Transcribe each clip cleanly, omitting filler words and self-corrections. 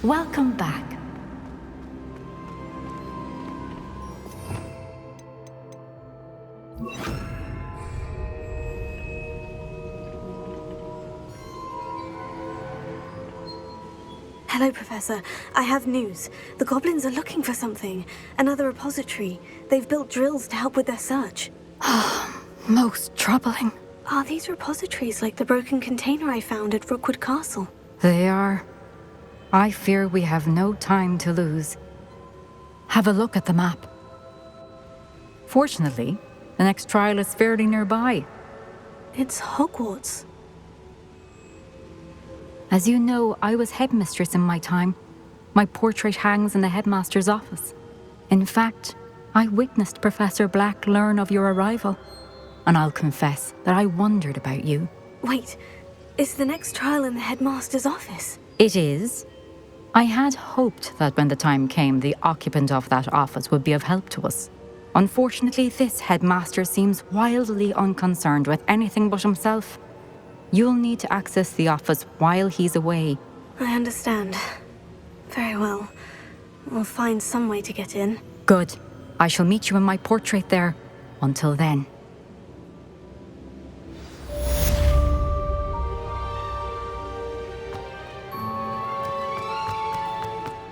Welcome back. Hello, Professor. I have news. The goblins are looking for something. Another repository. They've built drills to help with their search. Most troubling. Are these repositories like the broken container I found at Rookwood Castle? They are. I fear we have no time to lose. Have a look at the map. Fortunately, the next trial is fairly nearby. It's Hogwarts. As you know, I was headmistress in my time. My portrait hangs in the headmaster's office. In fact, I witnessed Professor Black learn of your arrival. And I'll confess that I wondered about you. Wait, is the next trial in the headmaster's office? It is. I had hoped that when the time came, the occupant of that office would be of help to us. Unfortunately, this headmaster seems wildly unconcerned with anything but himself. You'll need to access the office while he's away. I understand. Very well. We'll find some way to get in. Good. I shall meet you in my portrait there. Until then.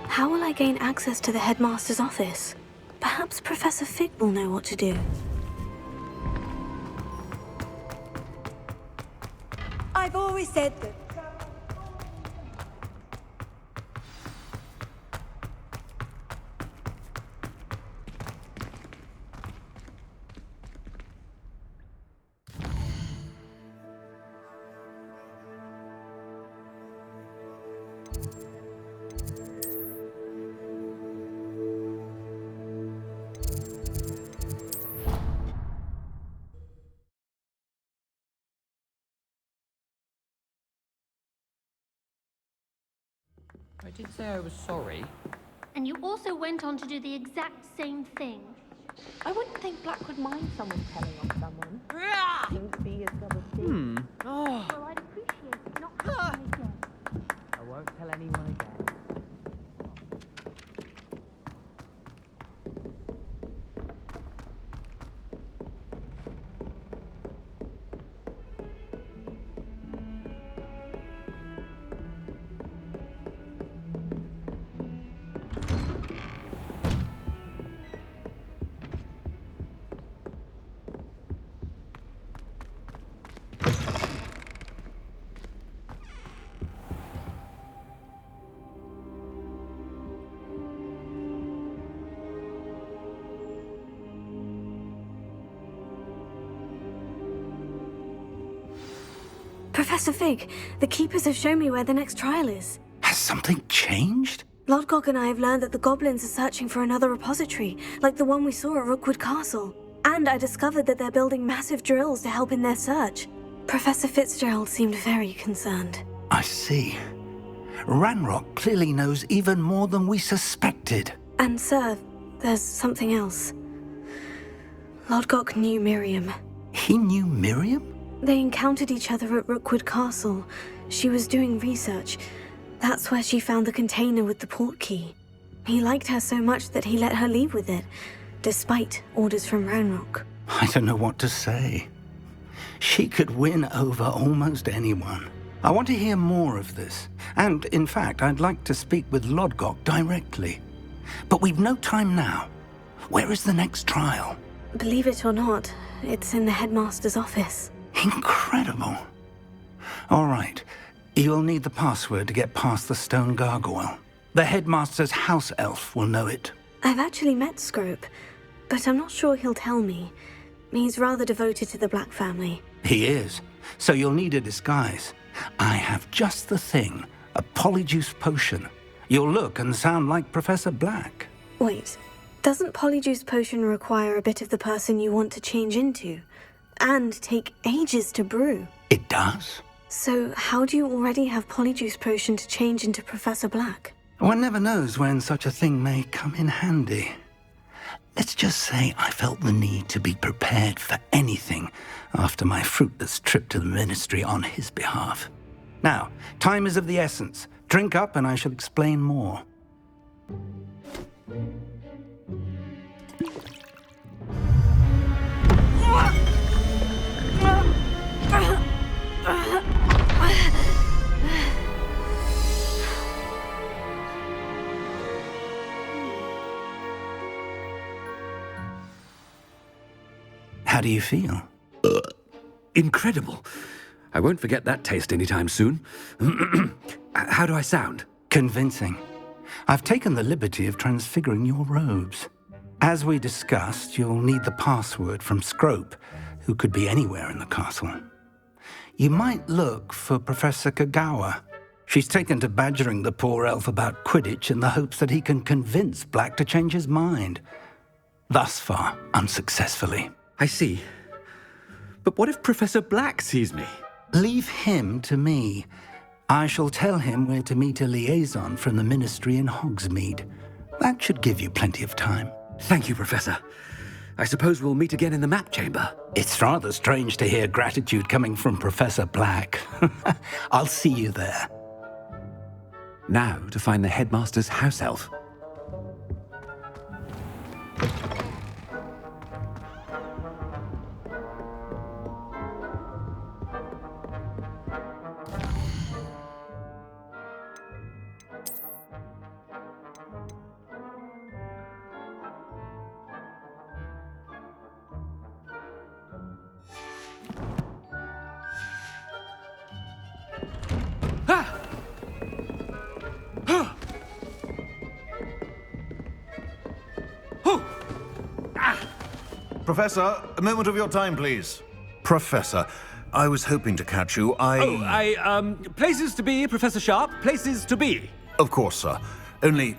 How will I gain access to the headmaster's office? Perhaps Professor Fig will know what to do. I've always said that. I did say I was sorry. And you also went on to do the exact same thing. I wouldn't think Black would mind someone telling on someone. Seems to be his cup of tea. Oh, Well, I'd appreciate it not happening again. I won't tell anyone again. Professor Fig, the Keepers have shown me where the next trial is. Has something changed? Lodgok and I have learned that the goblins are searching for another repository, like the one we saw at Rookwood Castle. And I discovered that they're building massive drills to help in their search. Professor Fitzgerald seemed very concerned. I see. Ranrock clearly knows even more than we suspected. And sir, there's something else. Lodgok knew Miriam. He knew Miriam? They encountered each other at Rookwood Castle. She was doing research. That's where she found the container with the port key. He liked her so much that he let her leave with it, despite orders from Ranrock. I don't know what to say. She could win over almost anyone. I want to hear more of this. And, in fact, I'd like to speak with Lodgok directly. But we've no time now. Where is the next trial? Believe it or not, it's in the headmaster's office. Incredible. All right. You'll need the password to get past the stone gargoyle. The headmaster's house elf will know it. I've actually met Scrope, but I'm not sure he'll tell me. He's rather devoted to the Black family. He is. So you'll need a disguise. I have just the thing. A polyjuice potion. You'll look and sound like Professor Black. Wait, doesn't Polyjuice Potion require a bit of the person you want to change into? And take ages to brew? It does? So how do you already have Polyjuice Potion to change into Professor Black? One never knows when such a thing may come in handy. Let's just say I felt the need to be prepared for anything after my fruitless trip to the Ministry on his behalf. Now, time is of the essence. Drink up and I shall explain more. How do you feel? Incredible. I won't forget that taste anytime soon. How do I sound? Convincing. I've taken the liberty of transfiguring your robes. As we discussed, you'll need the password from Scrope, who could be anywhere in the castle. You might look for Professor Kagawa. She's taken to badgering the poor elf about Quidditch in the hopes that he can convince Black to change his mind. Thus far, unsuccessfully. I see. But what if Professor Black sees me? Leave him to me. I shall tell him where to meet a liaison from the Ministry in Hogsmeade. That should give you plenty of time. Thank you, Professor. I suppose we'll meet again in the map chamber. It's rather strange to hear gratitude coming from Professor Black. I'll see you there. Now to find the headmaster's house elf. Professor, a moment of your time, please. Professor, I was hoping to catch you. Places to be, Professor Sharp, places to be. Of course, sir. Only,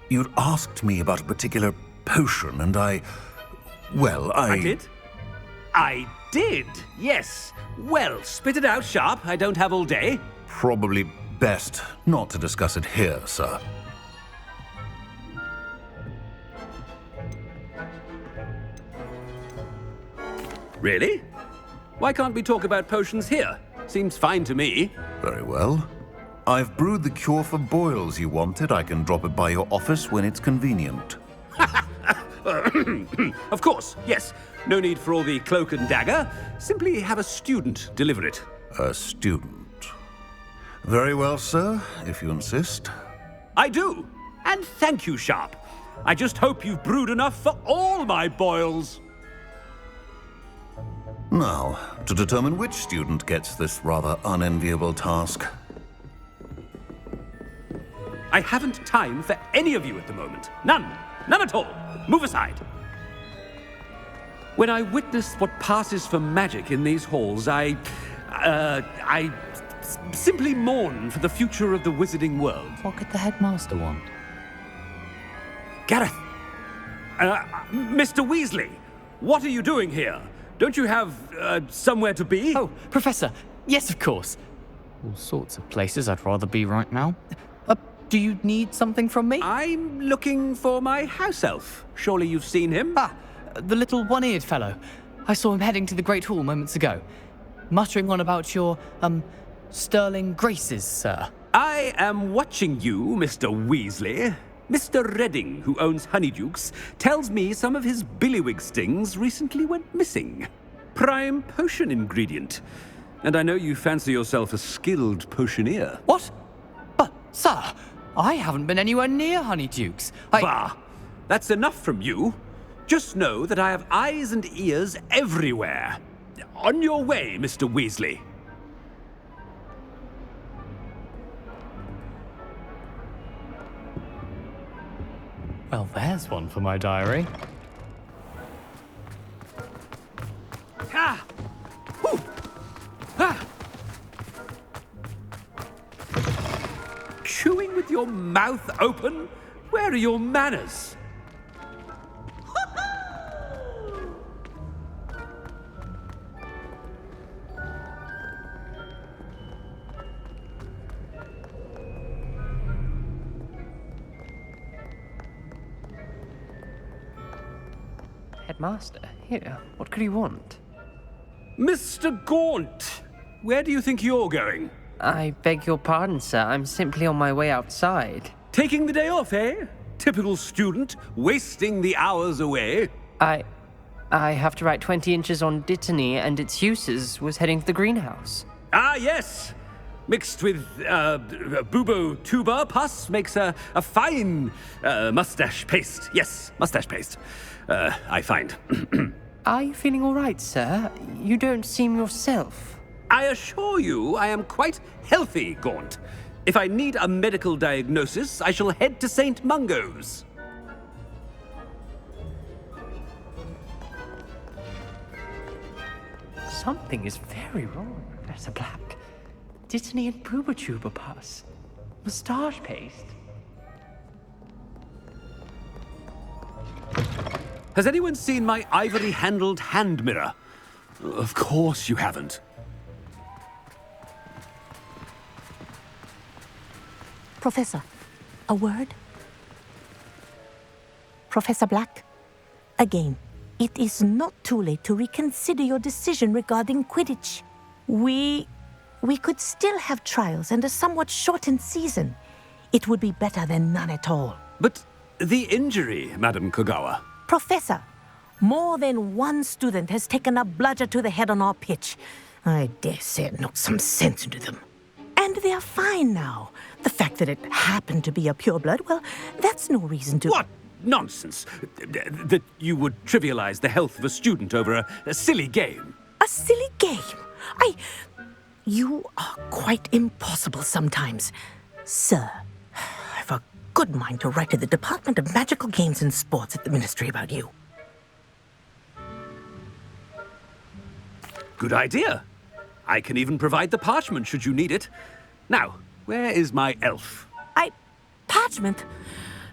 you'd asked me about a particular potion, and I did? I did, yes. Well, spit it out, Sharp. I don't have all day. Probably best not to discuss it here, sir. Really? Why can't we talk about potions here? Seems fine to me. Very well. I've brewed the cure for boils you wanted. I can drop it by your office when it's convenient. Of course, yes. No need for all the cloak and dagger. Simply have a student deliver it. A student. Very well, sir, if you insist. I do. And thank you, Sharp. I just hope you've brewed enough for all my boils. Now, to determine which student gets this rather unenviable task. I haven't time for any of you at the moment. None. None at all. Move aside. When I witness what passes for magic in these halls, I simply mourn for the future of the wizarding world. What could the headmaster want? Gareth! Mr. Weasley, what are you doing here? Don't you have, somewhere to be? Oh, Professor, yes, of course. All sorts of places I'd rather be right now. Do you need something from me? I'm looking for my house elf. Surely you've seen him? Ah, the little one-eared fellow. I saw him heading to the Great Hall moments ago, muttering on about your, sterling graces, sir. I am watching you, Mr. Weasley. Mr. Redding, who owns Honeydukes, tells me some of his billywig stings recently went missing. Prime potion ingredient. And I know you fancy yourself a skilled potioneer. What? But, sir, I haven't been anywhere near Honeydukes. Bah! That's enough from you. Just know that I have eyes and ears everywhere. On your way, Mr. Weasley. Well, there's one for my diary. Ha! Whew! Ha! Chewing with your mouth open? Where are your manners? Headmaster, here, what could he want? Mr. Gaunt, where do you think you're going? I beg your pardon, sir. I'm simply on my way outside. Taking the day off, eh? Typical student, wasting the hours away. I have to write 20 inches on Dittany and its uses. Was heading to the greenhouse. Ah, yes. Mixed with bubo tuber pus makes a fine mustache paste. Yes, mustache paste. I find. Are you feeling all right, sir? You don't seem yourself. I assure you I am quite healthy, Gaunt. If I need a medical diagnosis, I shall head to St. Mungo's. Something is very wrong, Professor Black. Dittany and Boobertuber pus. Moustache paste. Has anyone seen my ivory-handled hand mirror? Of course you haven't. Professor, a word? Professor Black, again, it is not too late to reconsider your decision regarding Quidditch. We could still have trials and a somewhat shortened season. It would be better than none at all. But the injury, Madam Kogawa. Professor, more than one student has taken a bludger to the head on our pitch. I dare say it knocked some sense into them. And they are fine now. The fact that it happened to be a pureblood, well, that's no reason to... What nonsense! That you would trivialize the health of a student over a silly game. A silly game? You are quite impossible sometimes. Sir, I've a good mind to write to the Department of Magical Games and Sports at the Ministry about you. Good idea. I can even provide the parchment should you need it. Now, where is my elf? Parchment?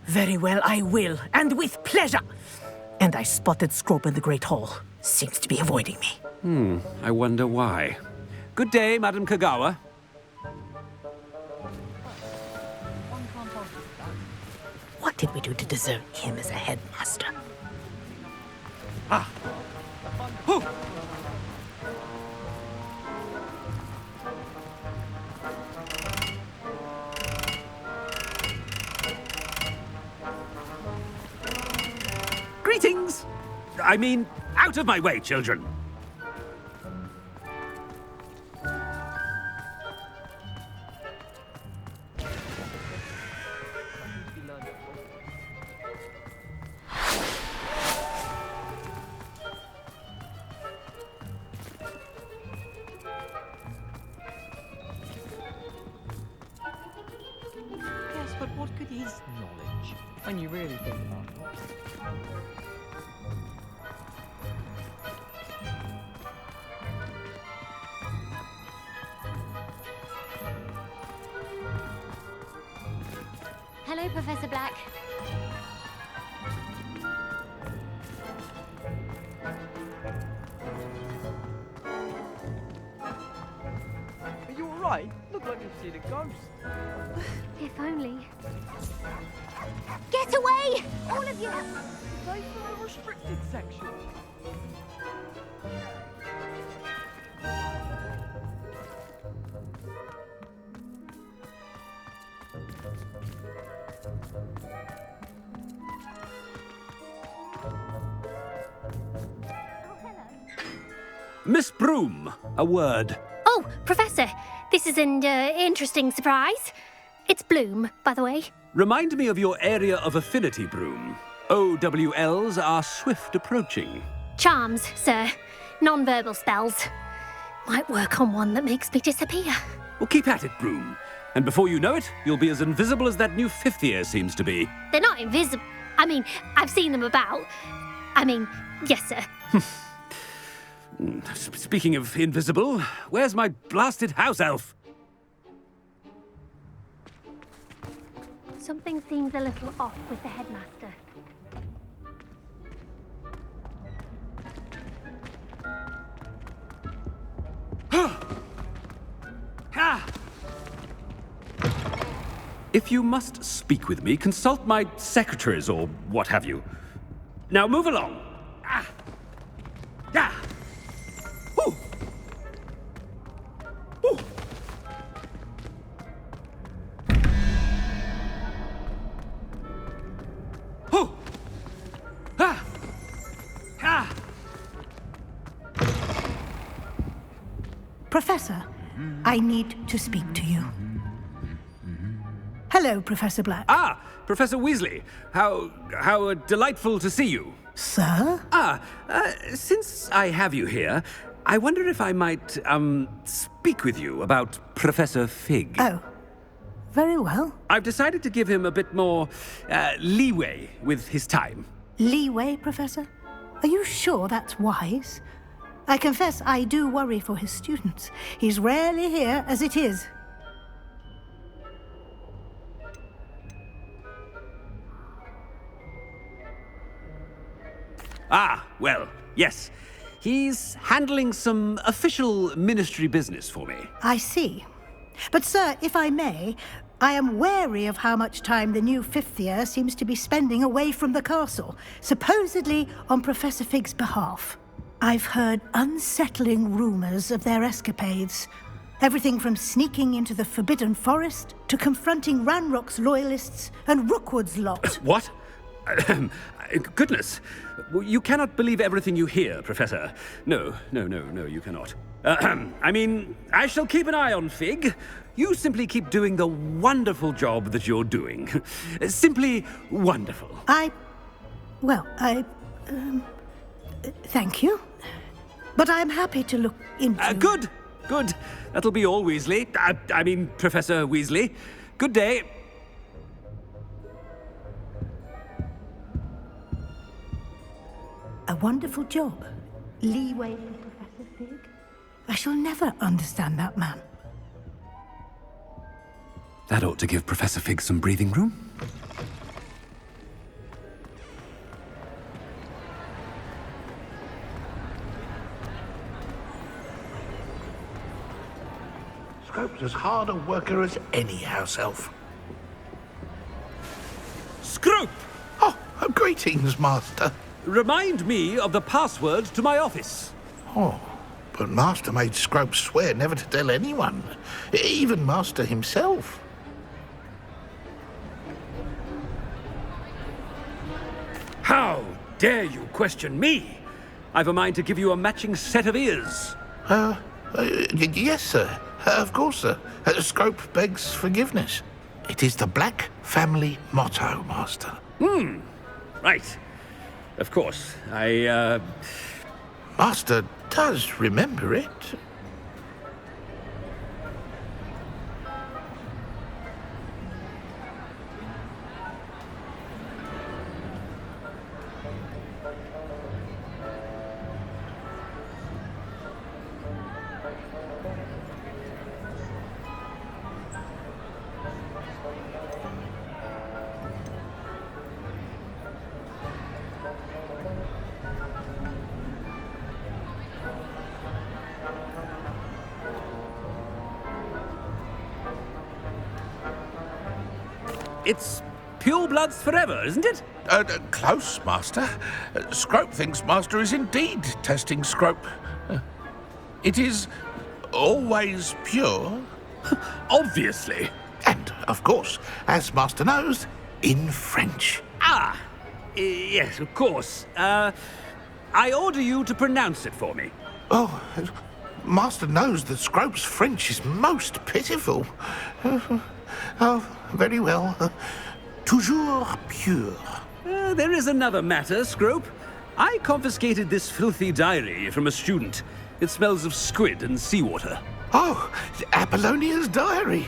Very well, I will, and with pleasure. And I spotted Scrope in the Great Hall. Seems to be avoiding me. I wonder why. Good day, Madam Kogawa. What did we do to deserve him as a headmaster? Ah! Whew. Greetings! I mean, out of my way, children! Yes, but what good is knowledge when you really think about it? Hello, Professor Black. Are you alright? Look like you've seen a ghost. If only. Get away! All of you! They from the restricted section. Miss Broom, a word. Oh, Professor, this is an interesting surprise. It's Bloom, by the way. Remind me of your area of affinity, Broom. OWLs are swift approaching. Charms, sir. Non-verbal spells. Might work on one that makes me disappear. Well, keep at it, Broom. And before you know it, you'll be as invisible as that new fifth year seems to be. They're not invisible. I mean, I've seen them about. I mean, yes, sir. Speaking of invisible, where's my blasted house elf? Something seems a little off with the headmaster. If you must speak with me, consult my secretaries or what have you. Now move along. Ah. Ah. Ooh. Ooh. Professor, I need to speak to you. Hello, Professor Black. Ah, Professor Weasley. How delightful to see you. Sir? Since I have you here, I wonder if I might, speak with you about Professor Fig. Oh, very well. I've decided to give him a bit more, leeway with his time. Leeway, Professor? Are you sure that's wise? I confess I do worry for his students. He's rarely here as it is. Ah, well, yes. He's handling some official ministry business for me. I see. But, sir, if I may, I am wary of how much time the new fifth year seems to be spending away from the castle, supposedly on Professor Fig's behalf. I've heard unsettling rumors of their escapades. Everything from sneaking into the Forbidden Forest to confronting Ranrock's loyalists and Rookwood's lot. What? Goodness. You cannot believe everything you hear, Professor. No, you cannot. I mean, I shall keep an eye on Fig. You simply keep doing the wonderful job that you're doing. Simply wonderful. Thank you. But I'm happy to look into... Good. That'll be all, Weasley. I mean, Professor Weasley. Good day. A wonderful job. Leeway for Professor Fig? I shall never understand that man. That ought to give Professor Fig some breathing room. Scrope's as hard a worker as any house elf. Scrope! Oh, greetings, Master. Remind me of the password to my office. Oh, but Master made Scrope swear never to tell anyone, even Master himself. How dare you question me? I've a mind to give you a matching set of ears. Yes, sir. Of course, sir. Scrope begs forgiveness. It is the Black family motto, Master. Right. Of course. Master does remember it. It's purebloods forever, isn't it? Close, Master. Scrope thinks Master is indeed testing Scrope. It is always pure. Obviously. And, of course, as Master knows, in French. Yes, of course. I order you to pronounce it for me. Oh, Master knows that Scrope's French is most pitiful. Oh, very well. Toujours pure. There is another matter, Scrope. I confiscated this filthy diary from a student. It smells of squid and seawater. Oh, Apollonia's diary.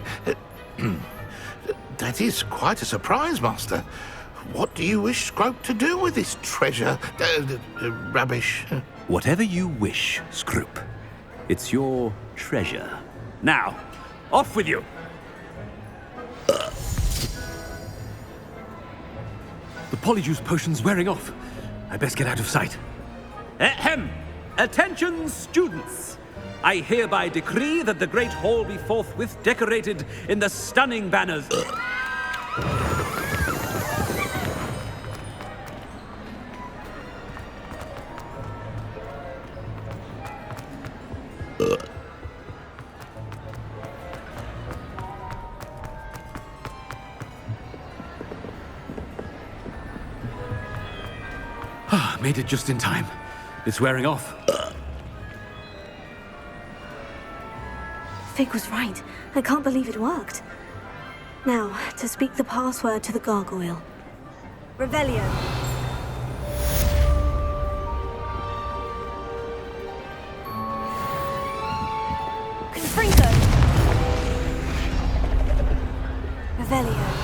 That is quite a surprise, Master. What do you wish Scrope to do with this treasure? Rubbish. Whatever you wish, Scrope. It's your treasure. Now, off with you. The polyjuice potion's wearing off. I best get out of sight. Ahem! Attention, students! I hereby decree that the Great Hall be forthwith decorated in the stunning banners. Made it just in time. It's wearing off. Fig was right. I can't believe it worked. Now, to speak the password to the gargoyle. Revelio. Confringo. Revelio.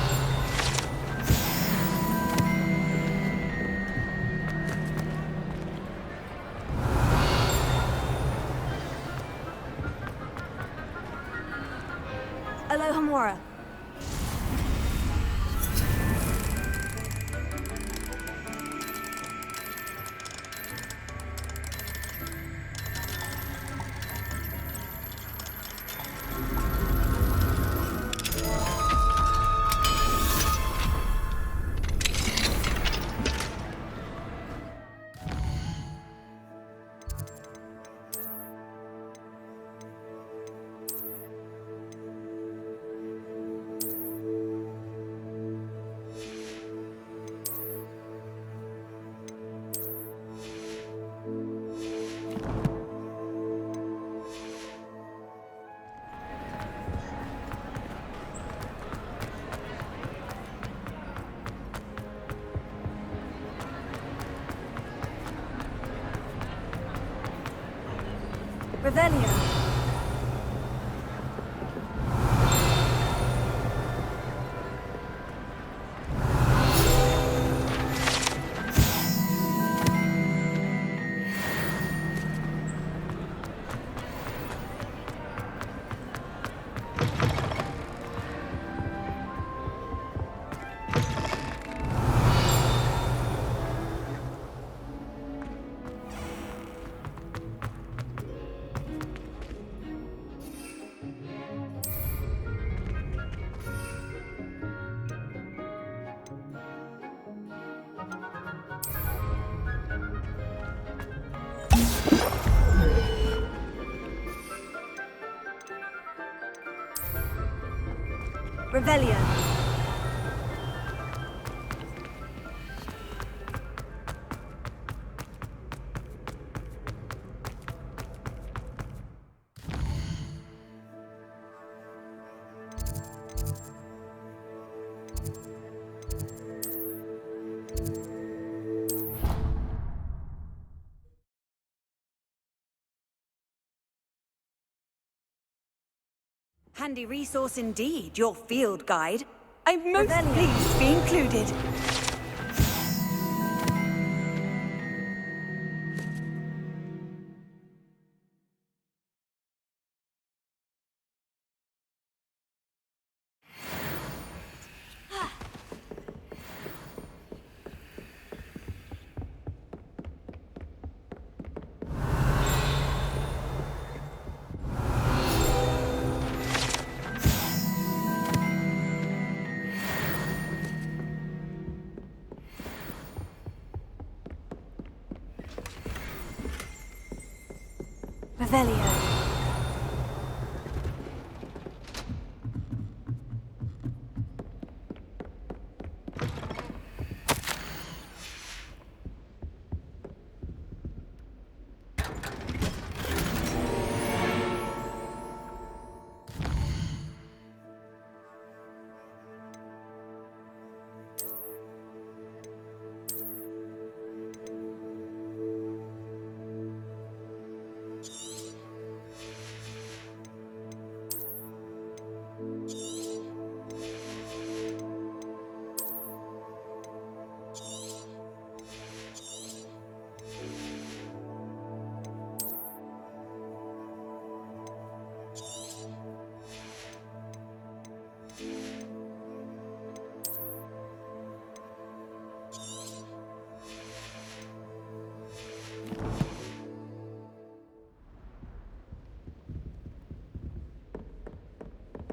Alohomora. Revelio. Revelio. Handy resource indeed, your field guide. I'm most pleased to be included. Revelio.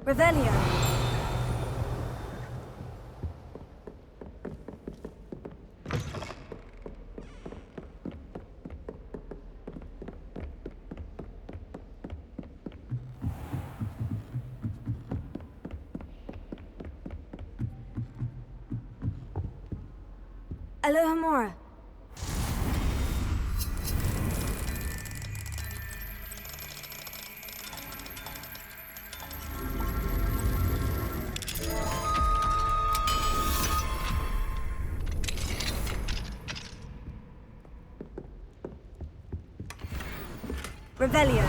Revelio. Alohomora. Revelio.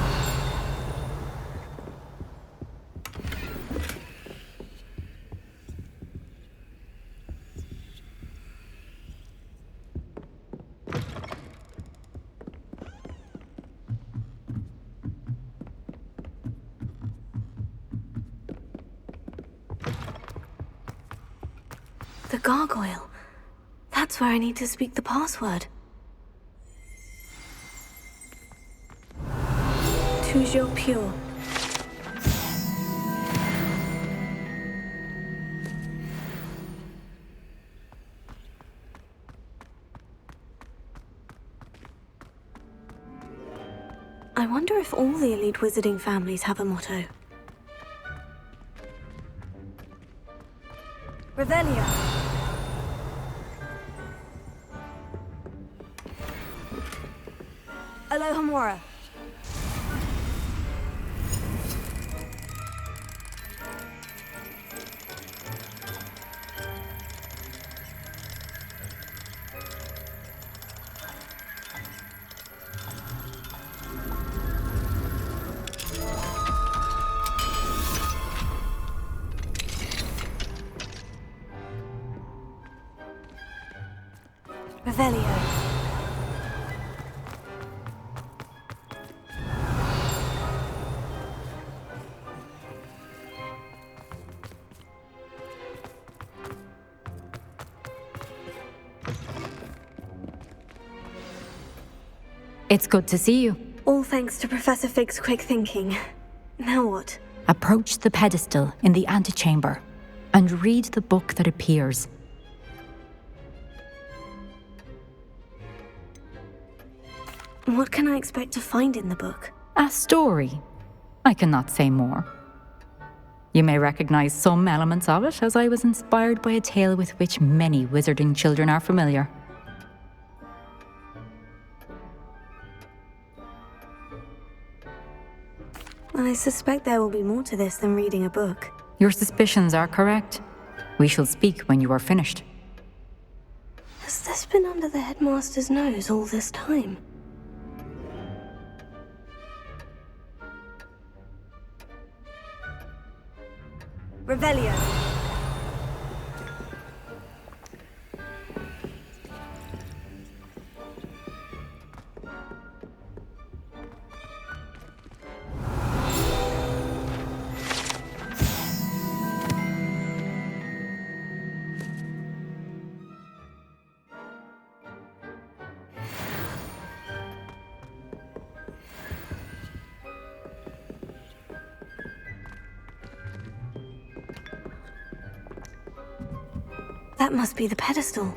The gargoyle. That's where I need to speak the password. Toujours pure. I wonder if all the elite wizarding families have a motto. Revelio. Alohomora. Revelio. It's good to see you. All thanks to Professor Fig's quick thinking. Now what? Approach the pedestal in the antechamber and read the book that appears. What can I expect to find in the book? A story. I cannot say more. You may recognize some elements of it, as I was inspired by a tale with which many wizarding children are familiar. I suspect there will be more to this than reading a book. Your suspicions are correct. We shall speak when you are finished. Has this been under the headmaster's nose all this time? Revelio. That must be the pedestal.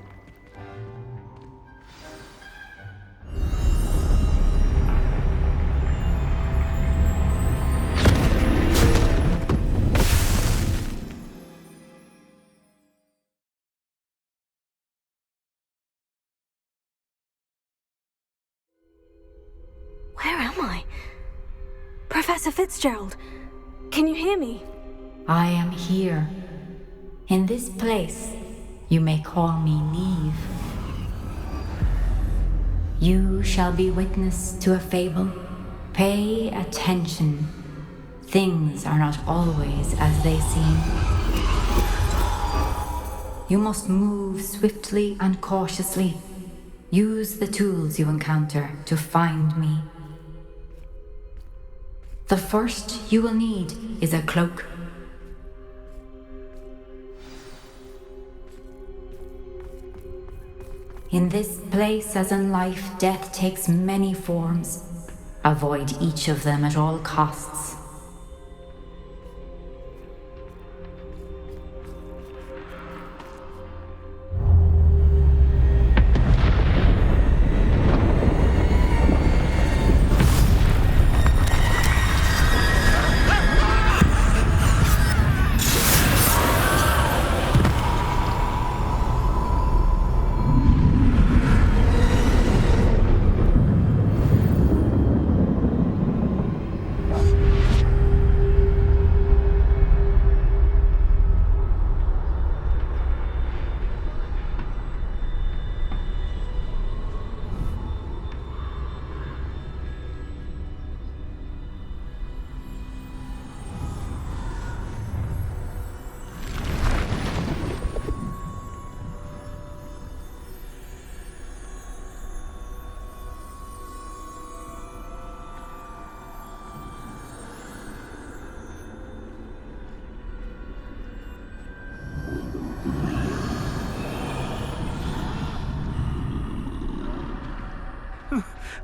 Where am I? Professor Fitzgerald, can you hear me? I am here. In this place, you may call me Neve. You shall be witness to a fable. Pay attention. Things are not always as they seem. You must move swiftly and cautiously. Use the tools you encounter to find me. The first you will need is a cloak. In this place, as in life, death takes many forms. Avoid each of them at all costs.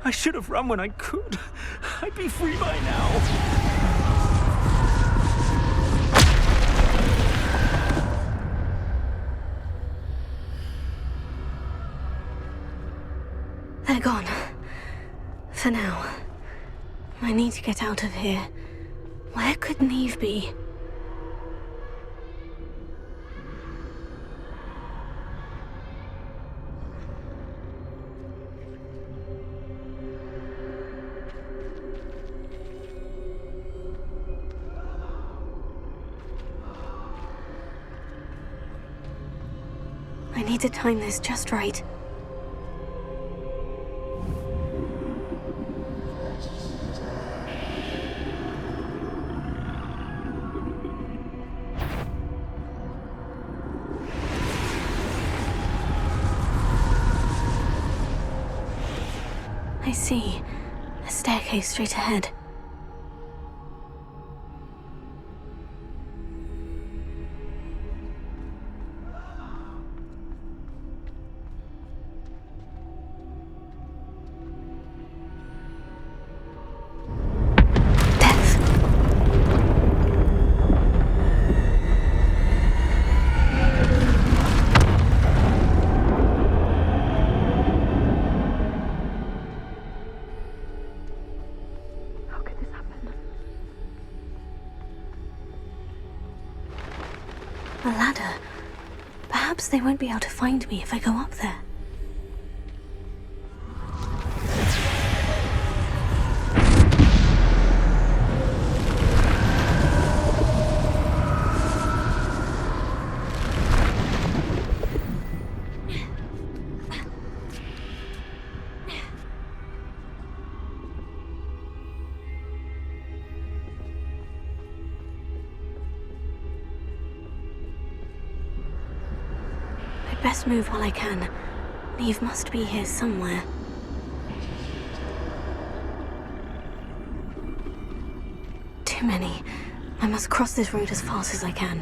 I should have run when I could. I'd be free by now. They're gone. For now. I need to get out of here. Where could Neve be? I need to time this just right. I see. A staircase straight ahead. A ladder. Perhaps they won't be able to find me if I go up there. Best move while I can. Neve must be here somewhere. Too many. I must cross this road as fast as I can.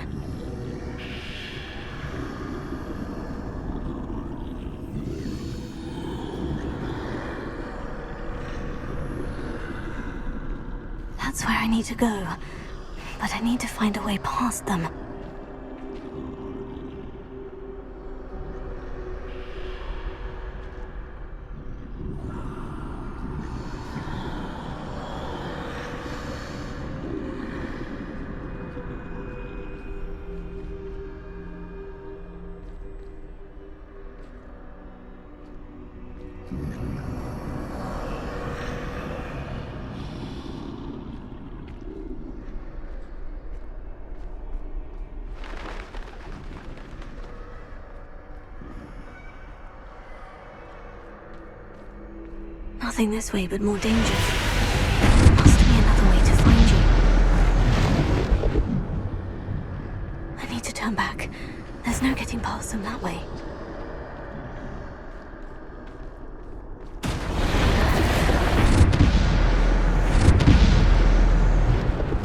That's where I need to go. But I need to find a way past them. Nothing this way, but more danger. There must be another way to find you. I need to turn back. There's no getting past them that way.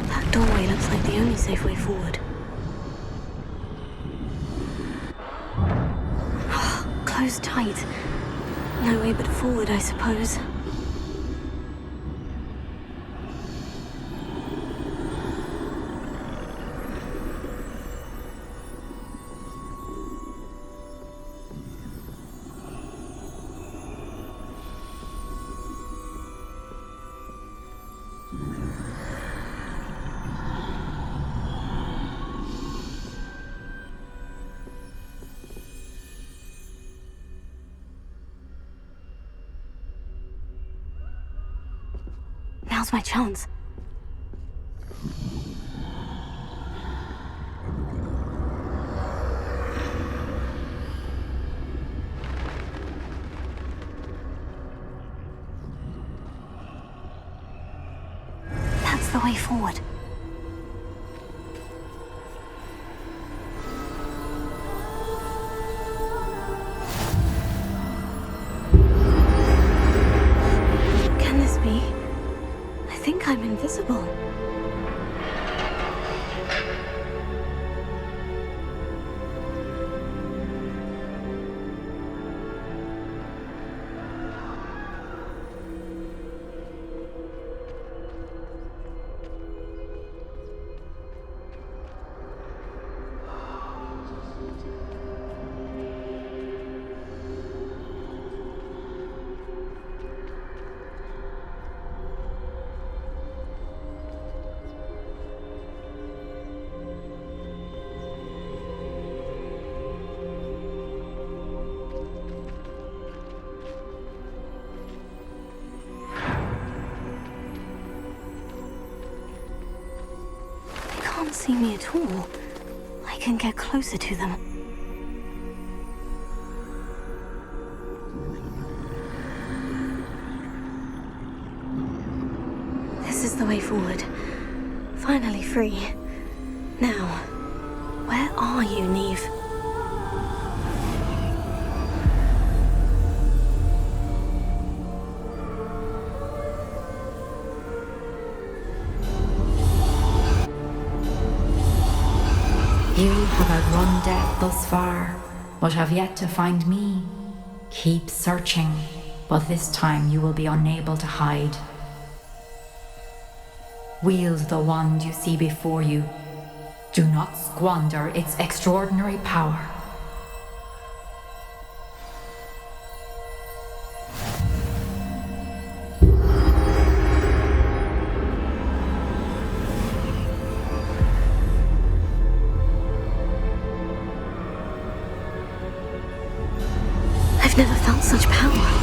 That doorway looks like the only safe way forward. Closed tight. No way but forward, I suppose. Now's my chance. That's the way forward. Can this be? I think I'm invisible. can't see me at all. I can get closer to them. This is the way forward. Finally free. Now, where are you, Neve? You have outrun death thus far, but have yet to find me. Keep searching, but this time you will be unable to hide. Wield the wand you see before you. Do not squander its extraordinary power. I've never felt such power.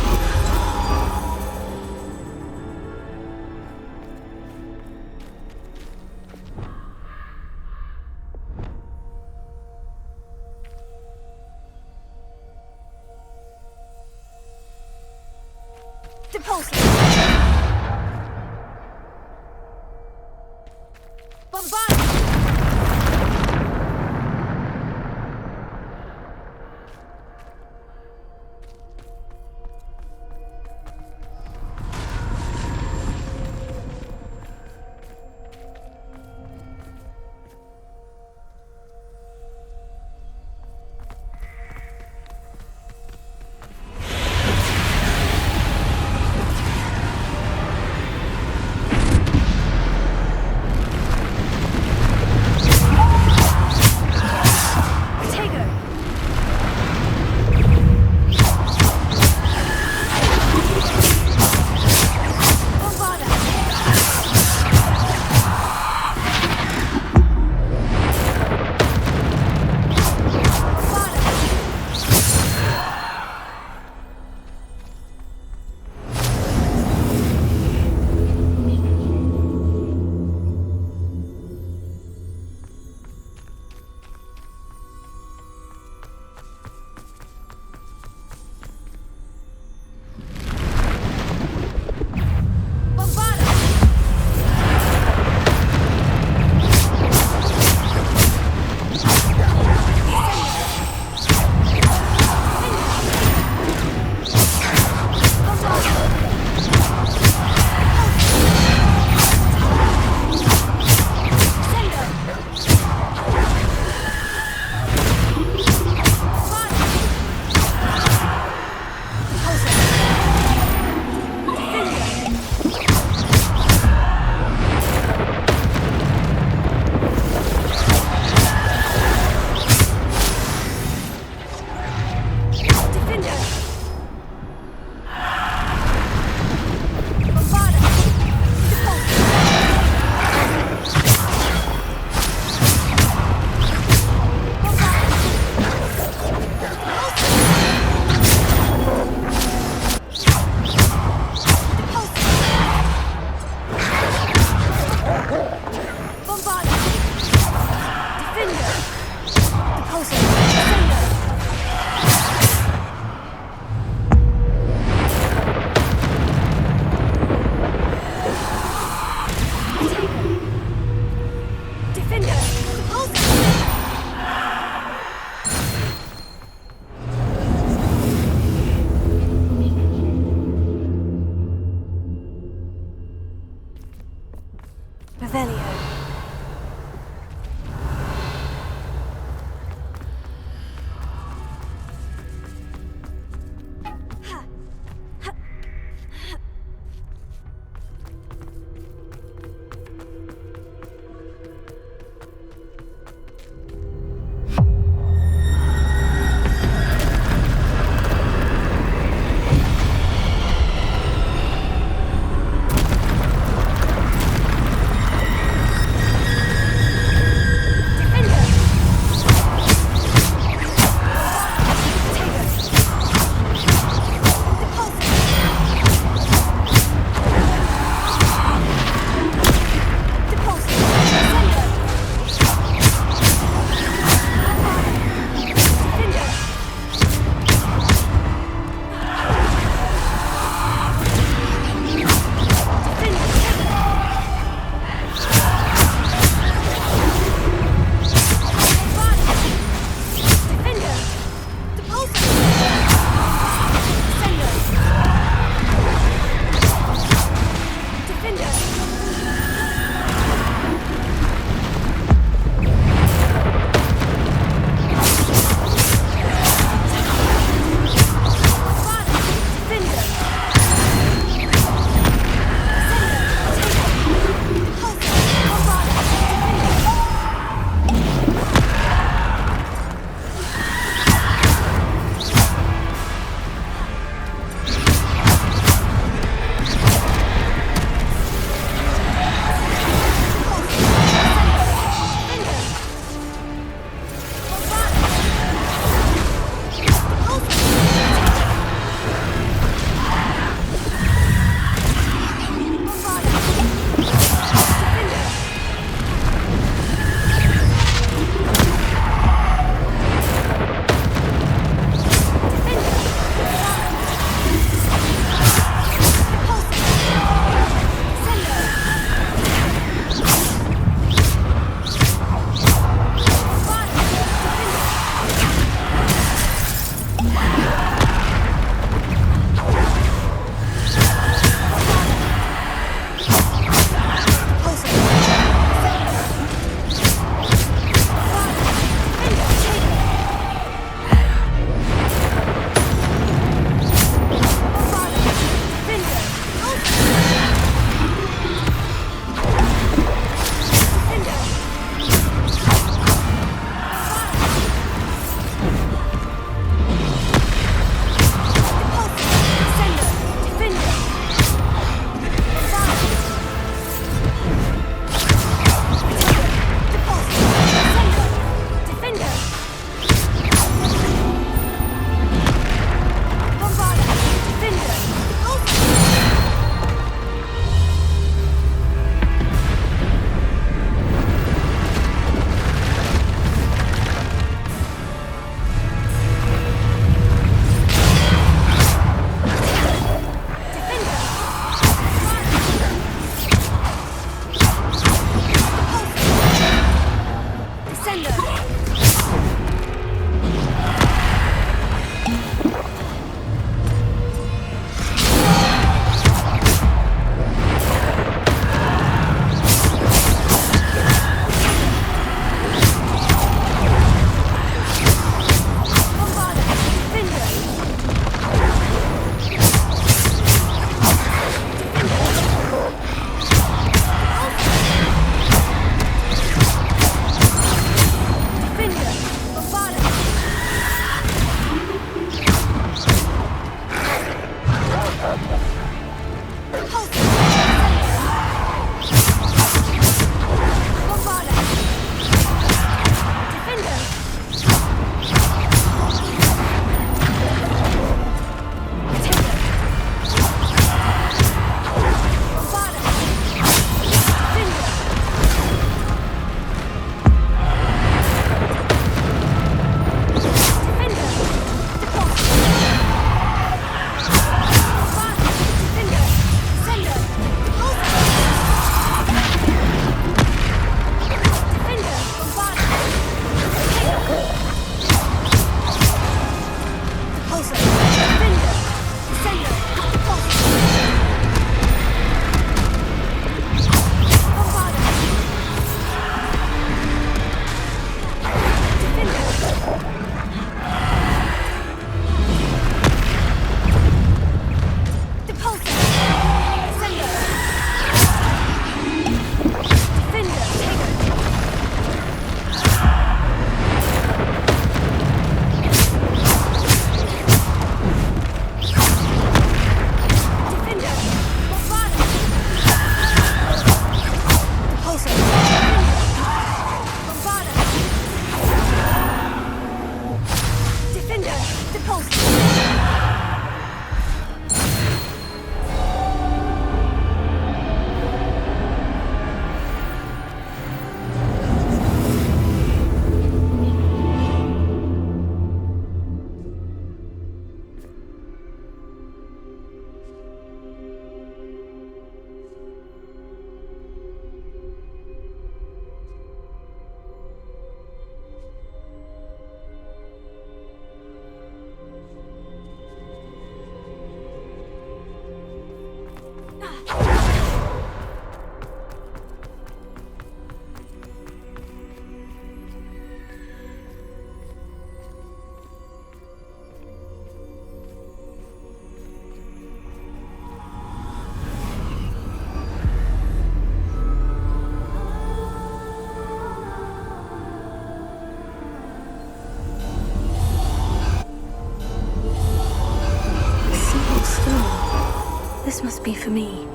must be for me.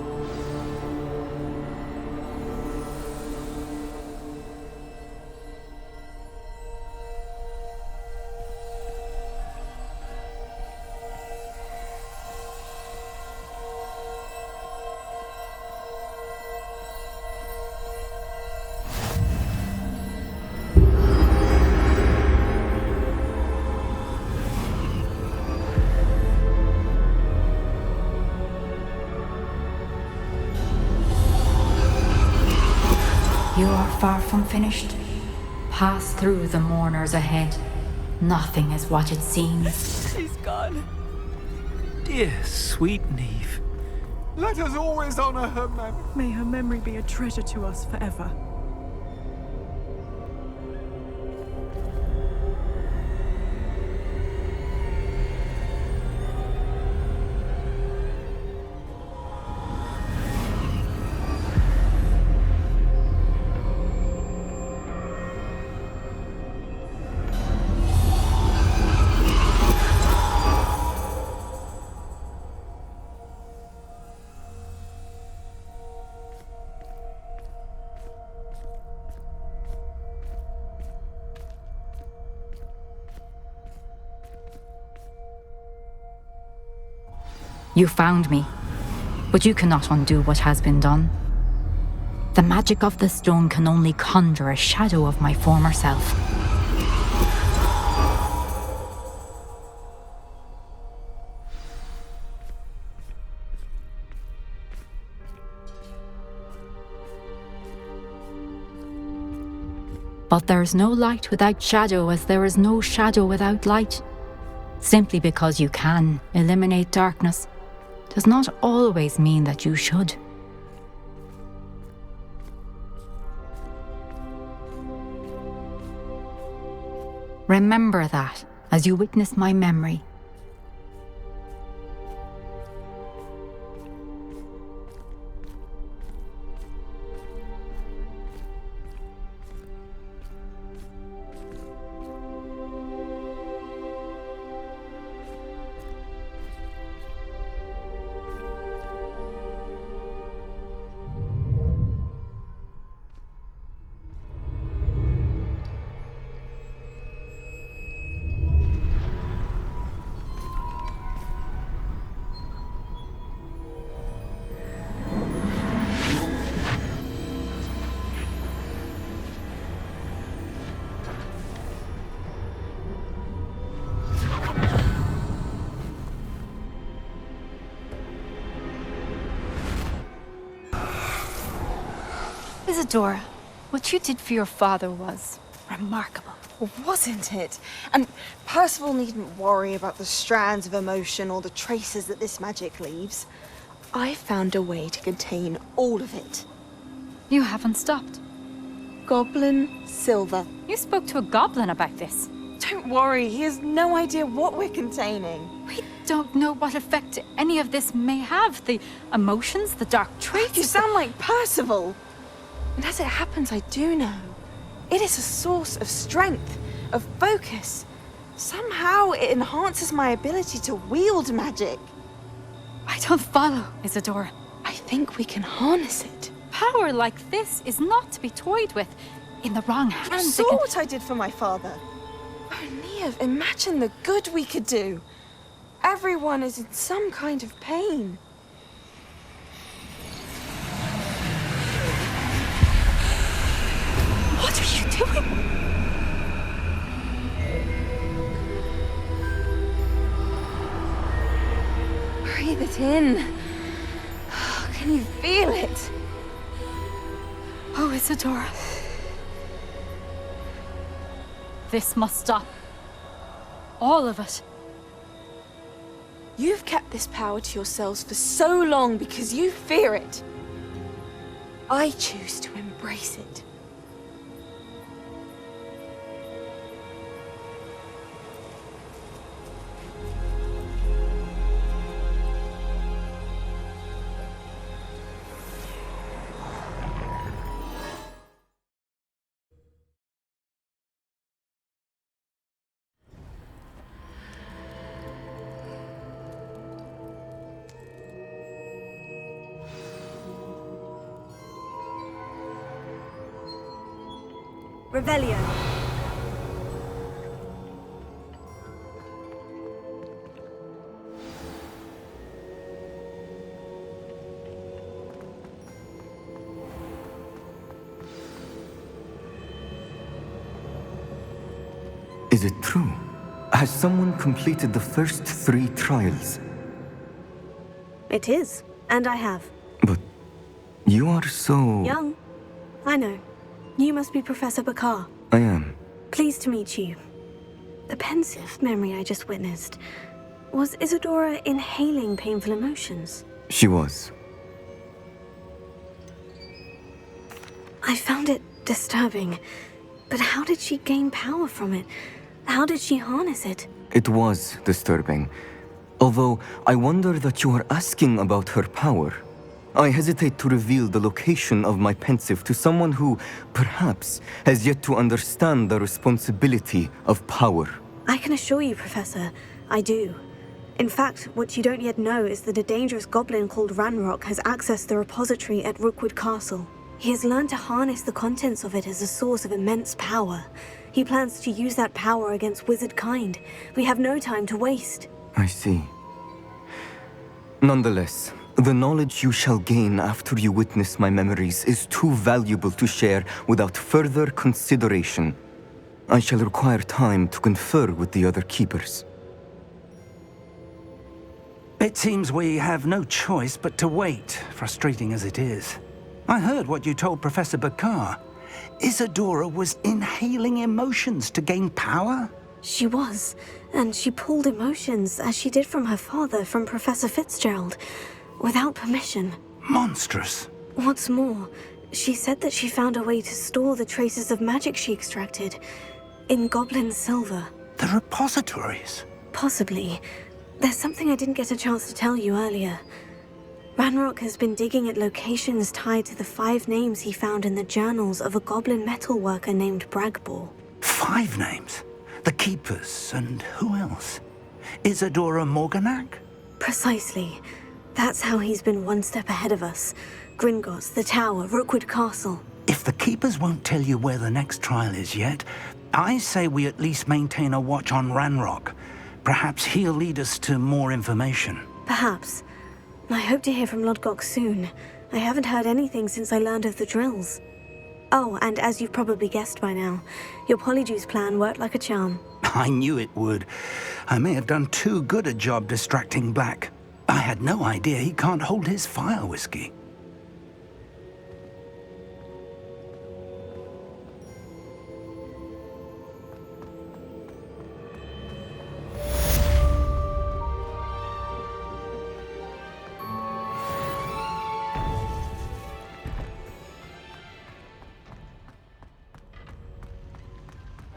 You are far from finished. Pass through the mourners ahead. Nothing is what it seems. She's gone. Dear sweet Neve. Let us always honor her memory. May her memory be a treasure to us forever. You found me, but you cannot undo what has been done. The magic of the stone can only conjure a shadow of my former self. But there is no light without shadow, as there is no shadow without light. Simply because you can eliminate darkness does not always mean that you should. Remember that as you witness my memory. Isadora, what you did for your father was remarkable. Wasn't it? And Percival needn't worry about the strands of emotion or the traces that this magic leaves. I found a way to contain all of it. You haven't stopped. Goblin Silver. You spoke to a goblin about this. Don't worry, he has no idea what we're containing. We don't know what effect any of this may have. The emotions, the dark traits. You sound like Percival. And as it happens, I do know. It is a source of strength, of focus. Somehow it enhances my ability to wield magic. I don't follow, Isadora. I think we can harness it. Power like this is not to be toyed with. In the wrong hands, You saw what I did for my father. Oh, Neve, imagine the good we could do. Everyone is in some kind of pain. What are you doing? Breathe it in. Can you feel it? Oh, Isadora. This must stop. All of it. You've kept this power to yourselves for so long because you fear it. I choose to embrace it. Revelio. Is it true? Has someone completed the first 3 trials? It is, and I have. But you are so... Young. I know. You must be Professor Bakar. I am. Pleased to meet you. The pensive memory I just witnessed. Was Isadora inhaling painful emotions? She was. I found it disturbing. But how did she gain power from it? How did she harness it? It was disturbing. Although, I wonder that you are asking about her power. I hesitate to reveal the location of my pensive to someone who, perhaps, has yet to understand the responsibility of power. I can assure you, Professor, I do. In fact, what you don't yet know is that a dangerous goblin called Ranrock has accessed the repository at Rookwood Castle. He has learned to harness the contents of it as a source of immense power. He plans to use that power against wizard kind. We have no time to waste. I see. Nonetheless, the knowledge you shall gain after you witness my memories is too valuable to share without further consideration. I shall require time to confer with the other keepers. It seems we have no choice but to wait, frustrating as it is. I heard what you told Professor Bakar. Isadora was inhaling emotions to gain power? She was, and she pulled emotions, as she did from her father, from Professor Fitzgerald, without permission. Monstrous. What's more, she said that she found a way to store the traces of magic she extracted in goblin silver. The repositories? Possibly. There's something I didn't get a chance to tell you earlier. Ranrock has been digging at locations tied to the 5 names he found in the journals of a goblin metalworker named Bragbor. 5 names? The Keepers, and who else? Isadora Morganac? Precisely. That's how he's been one step ahead of us. Gringotts, the Tower, Rookwood Castle. If the Keepers won't tell you where the next trial is yet, I say we at least maintain a watch on Ranrock. Perhaps he'll lead us to more information. Perhaps. I hope to hear from Lodgok soon. I haven't heard anything since I learned of the drills. Oh, and as you've probably guessed by now, your Polyjuice plan worked like a charm. I knew it would. I may have done too good a job distracting Black. I had no idea he can't hold his fire whiskey.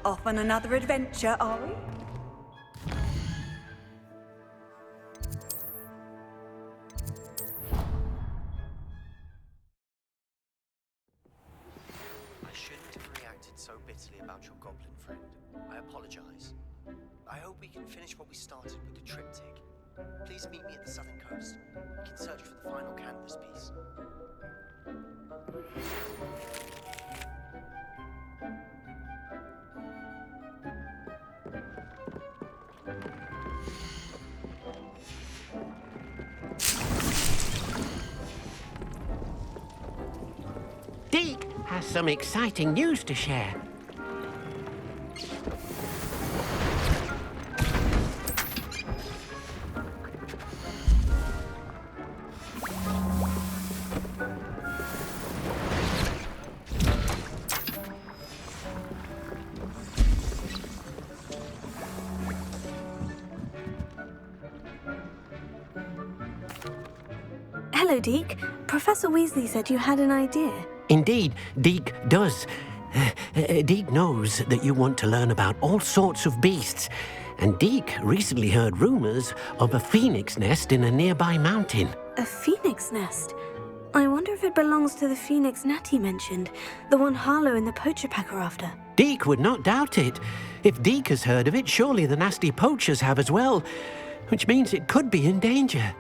Off on another adventure, are we? I shouldn't have reacted so bitterly about your goblin friend. I apologize. I hope we can finish what we started with the triptych. Please meet me at the southern coast. We can search for the final canvas piece. Deke has some exciting news to share. Hello, Deke. Professor Weasley said you had an idea. Indeed, Deke does. Deke knows that you want to learn about all sorts of beasts, and Deke recently heard rumors of a phoenix nest in a nearby mountain. A phoenix nest? I wonder if it belongs to the phoenix Natty mentioned, the one Harlow and the poacher pack are after. Deke would not doubt it. If Deke has heard of it, surely the nasty poachers have as well, which means it could be in danger.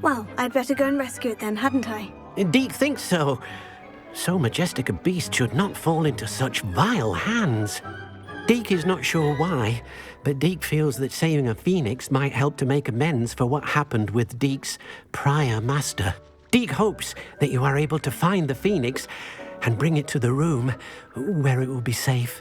Well, I'd better go and rescue it then, hadn't I? Deek thinks so. So majestic a beast should not fall into such vile hands. Deek is not sure why, but Deek feels that saving a phoenix might help to make amends for what happened with Deek's prior master. Deek hopes that you are able to find the phoenix and bring it to the room where it will be safe.